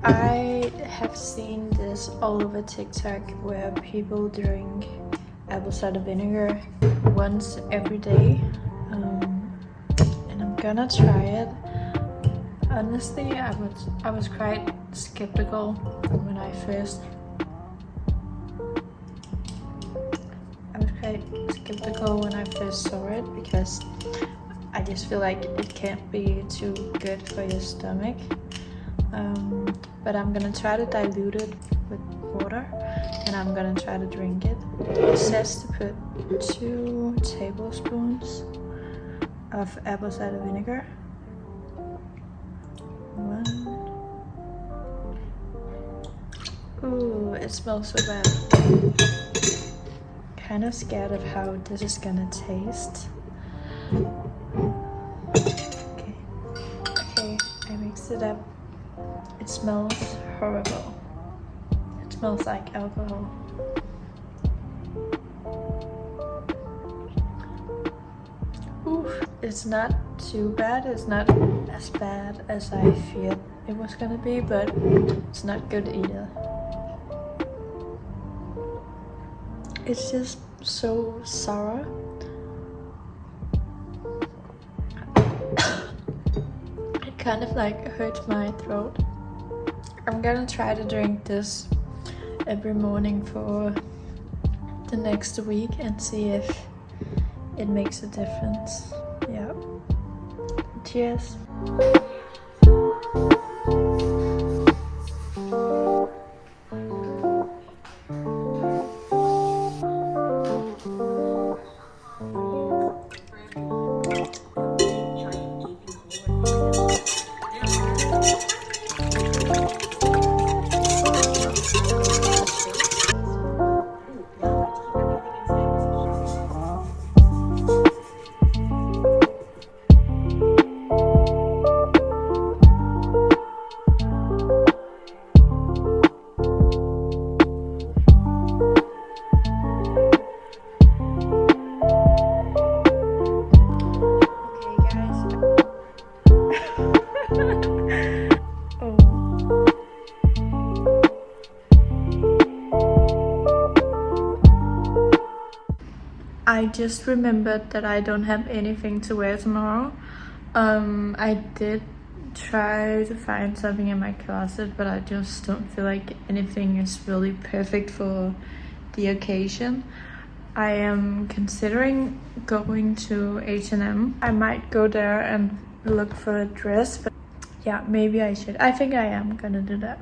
I have seen this all over TikTok where people drink apple cider vinegar once every day, and I'm gonna try it. Honestly, I was quite skeptical when I first saw it because I just feel like it can't be too good for your stomach. But I'm gonna try to dilute it with water and I'm gonna try to drink it. It says to put 2 tablespoons of apple cider vinegar. 1. Ooh, it smells so bad. Kind of scared of how this is gonna taste. Okay, I mixed it up. It smells horrible. It smells like alcohol. Ooh, it's not too bad. It's not as bad as I feared it was gonna be, but it's not good either. It's just so sour. It kind of like hurts my throat. I'm gonna try to drink this every morning for the next week and see if it makes a difference. Yeah. Cheers. I just remembered that I don't have anything to wear tomorrow. I did try to find something in my closet, but I just don't feel like anything is really perfect for the occasion. I am considering going to H&M. I might go there and look for a dress, but yeah, maybe I should. I think I am gonna do that.